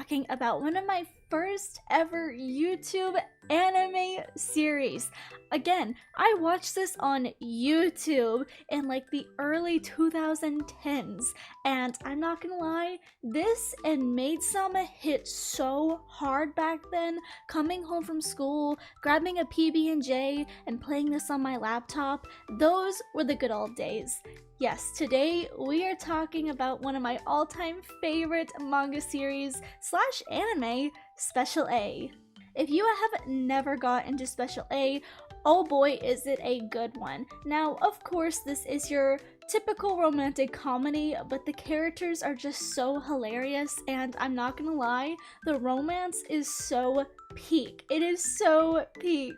talking about one of my first ever YouTube anime series. Again, I watched this on YouTube in like the early 2010s, and I'm not gonna lie, this and Maid Sama hit so hard back then. Coming home from school, grabbing a PB&J and playing this on my laptop, those were the good old days. Yes, today we are talking about one of my all-time favorite manga series slash anime, Special A. If you have never got into Special A, oh boy is it a good one. Now, of course, this is your typical romantic comedy, but the characters are just so hilarious, and I'm not gonna lie, the romance is so peak. It is so peak.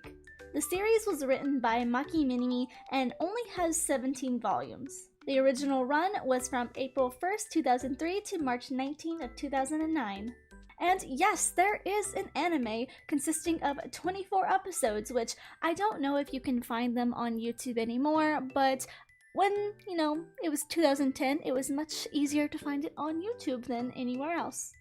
The series was written by Maki Minami and only has 17 volumes. The original run was from April 1st, 2003 to March 19th of 2009. And yes, there is an anime consisting of 24 episodes, which I don't know if you can find them on YouTube anymore, but when, it was 2010, it was much easier to find it on YouTube than anywhere else.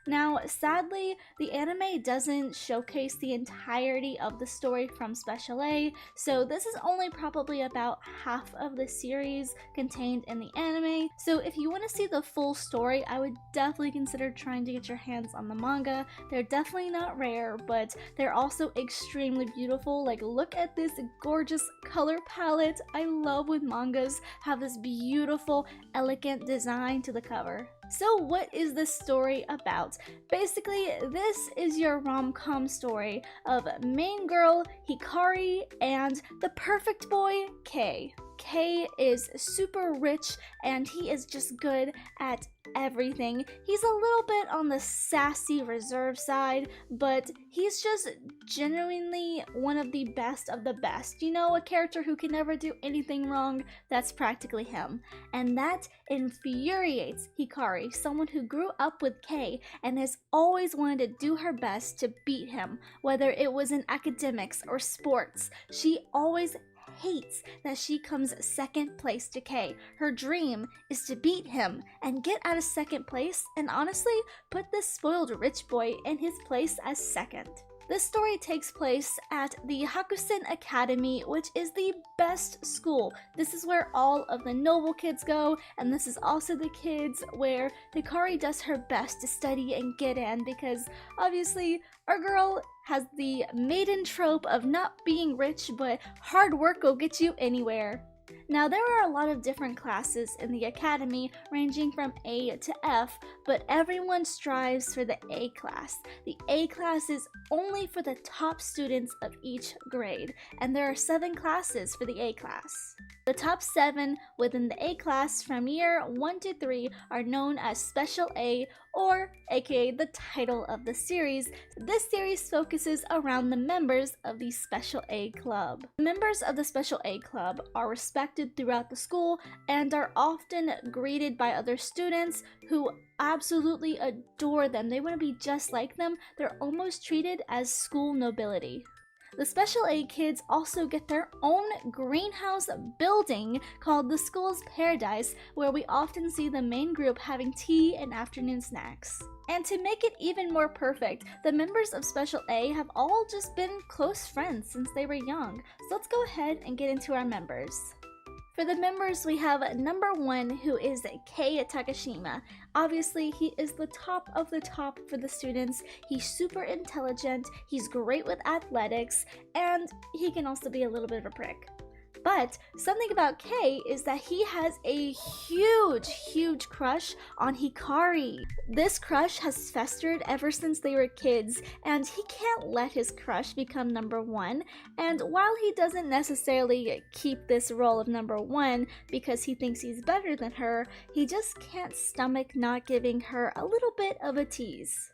Now, sadly, the anime doesn't showcase the entirety of the story from Special A, so this is only probably about half of the series contained in the anime. So if you want to see the full story, I would definitely consider trying to get your hands on the manga. They're definitely not rare, but they're also extremely beautiful. Like, look at this gorgeous color palette. I love when mangas have this beautiful, elegant design to the cover. So what is this story about? Basically, this is your rom-com story of main girl Hikari and the perfect boy Kei. Kei is super rich and he is just good at everything. He's a little bit on the sassy reserve side, but he's just genuinely one of the best of the best. You know, a character who can never do anything wrong, that's practically him. And that infuriates Hikari, someone who grew up with Kei and has always wanted to do her best to beat him, whether it was in academics or sports. She always hates that she comes second place to Kei. Her dream is to beat him and get out of second place and honestly put this spoiled rich boy in his place as second. This story takes place at the Hakusen Academy, which is the best school. This is where all of the noble kids go, and this is also the kids where Hikari does her best to study and get in, because obviously our girl has the maiden trope of not being rich, but hard work will get you anywhere. Now, there are a lot of different classes in the academy, ranging from A to F, but everyone strives for the A class. The A class is only for the top students of each grade, and there are 7 classes for the A class. The top 7 within the A class from year 1 to 3 are known as Special A, or aka the title of the series. This series focuses around the members of the Special A Club. The members of the Special A Club are respected throughout the school and are often greeted by other students who absolutely adore them. They want to be just like them. They're almost treated as school nobility. The Special A kids also get their own greenhouse building called the School's Paradise, where we often see the main group having tea and afternoon snacks. And to make it even more perfect, the members of Special A have all just been close friends since they were young. So let's go ahead and get into our members. For the members, we have number 1, who is Kei Takashima. Obviously, he is the top of the top for the students. He's super intelligent, he's great with athletics, and he can also be a little bit of a prick. But something about Kei is that he has a huge crush on Hikari. This crush has festered ever since they were kids, and he can't let his crush become number 1. And while he doesn't necessarily keep this role of number 1 because he thinks he's better than her, he just can't stomach not giving her a little bit of a tease.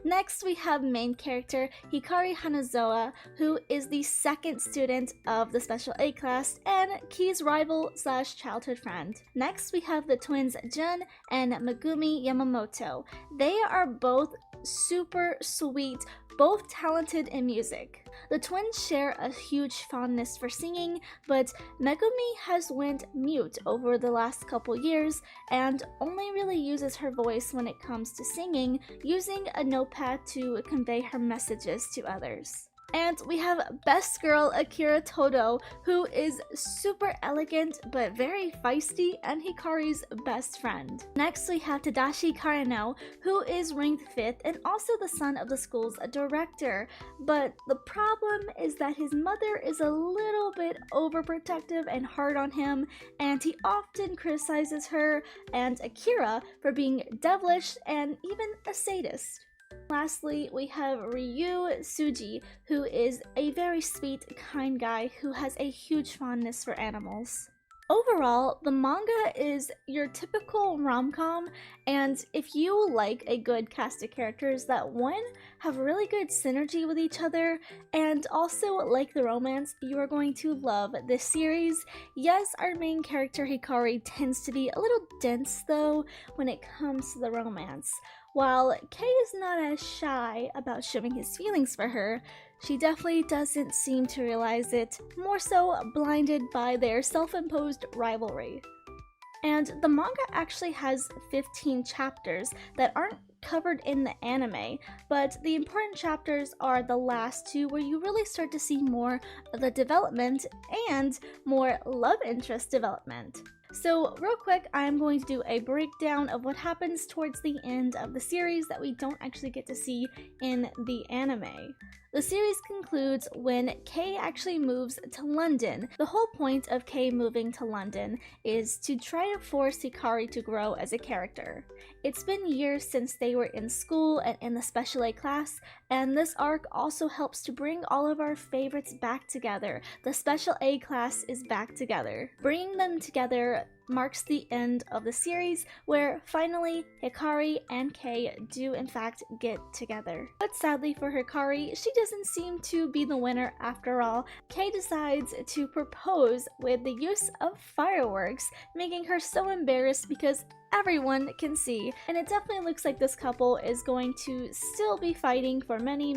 Next, we have main character Hikari Hanazoa, who is the second student of the Special A class and Kei's rival slash childhood friend. Next, we have the twins Jun and Megumi Yamamoto. They are both super sweet, both talented in music. The twins share a huge fondness for singing, but Megumi has went mute over the last couple years and only really uses her voice when it comes to singing, using a notepad to convey her messages to others. And we have best girl Akira Todo, who is super elegant but very feisty and Hikari's best friend. Next we have Tadashi Karano, who is ranked 5th and also the son of the school's director. But the problem is that his mother is a little bit overprotective and hard on him, and he often criticizes her and Akira for being devilish and even a sadist. Lastly, we have Ryu Tsuji, who is a very sweet, kind guy who has a huge fondness for animals. Overall, the manga is your typical rom-com, and if you like a good cast of characters that, one, have really good synergy with each other, and also like the romance, you are going to love this series. Yes, our main character Hikari tends to be a little dense though when it comes to the romance. While Kei is not as shy about showing his feelings for her, she definitely doesn't seem to realize it, more so blinded by their self-imposed rivalry. And the manga actually has 15 chapters that aren't covered in the anime, but the important chapters are the last two, where you really start to see more of the development and more love interest development. So real quick, I'm going to do a breakdown of what happens towards the end of the series that we don't actually get to see in the anime. The series concludes when Kei actually moves to London. The whole point of Kei moving to London is to try to force Hikari to grow as a character. It's been years since they were in school and in the special A class, and this arc also helps to bring all of our favorites back together. The special A class is back together. Bringing them together marks the end of the series, where finally Hikari and Kei do in fact get together. But sadly for Hikari, she doesn't seem to be the winner after all. Kei decides to propose with the use of fireworks, making her so embarrassed because everyone can see, and it definitely looks like this couple is going to still be fighting for many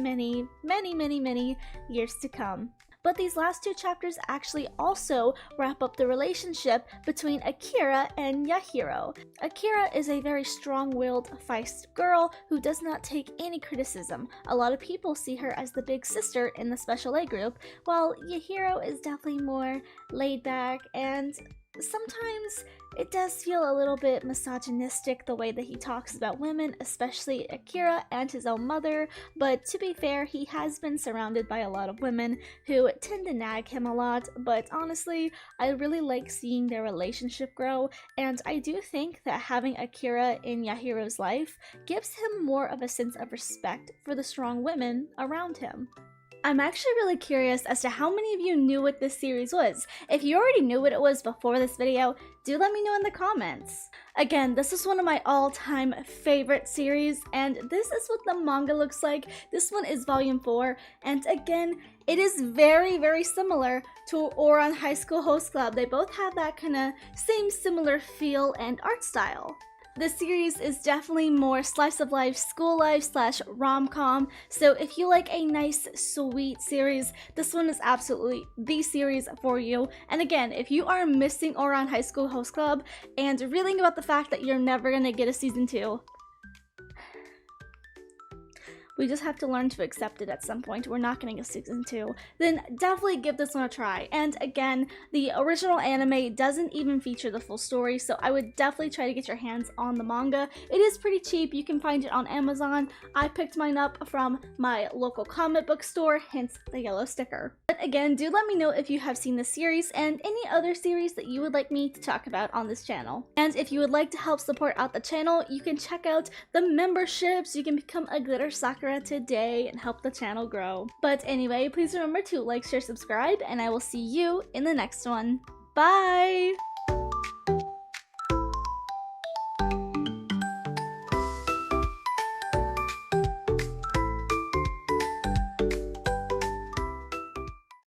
years to come. But these last two chapters actually also wrap up the relationship between Akira and Yahiro. Akira is a very strong-willed, feisty girl who does not take any criticism. A lot of people see her as the big sister in the special A group, while Yahiro is definitely more laid back, and sometimes it does feel a little bit misogynistic the way that he talks about women, especially Akira and his own mother, but to be fair, he has been surrounded by a lot of women who tend to nag him a lot. But honestly, I really like seeing their relationship grow, and I do think that having Akira in Yahiro's life gives him more of a sense of respect for the strong women around him. I'm actually really curious as to how many of you knew what this series was. If you already knew what it was before this video, do let me know in the comments. Again, this is one of my all-time favorite series, and this is what the manga looks like. This one is volume 4, and again, it is very similar to Ouran High School Host Club. They both have that kind of same similar feel and art style. This series is definitely more slice of life, school life / rom-com, so if you like a nice, sweet series, this one is absolutely the series for you. And again, if you are missing Ouran High School Host Club and reeling about the fact that you're never gonna get a season 2, we just have to learn to accept it at some point. We're not getting a season 2. Then definitely give this one a try. And again, the original anime doesn't even feature the full story, so I would definitely try to get your hands on the manga. It is pretty cheap. You can find it on Amazon. I picked mine up from my local comic book store, hence the yellow sticker. But again, do let me know if you have seen this series and any other series that you would like me to talk about on this channel. And if you would like to help support out the channel, you can check out the memberships. You can become a Glitter Sakura today and help the channel grow. But anyway, please remember to like, share, subscribe, and I will see you in the next one. Bye!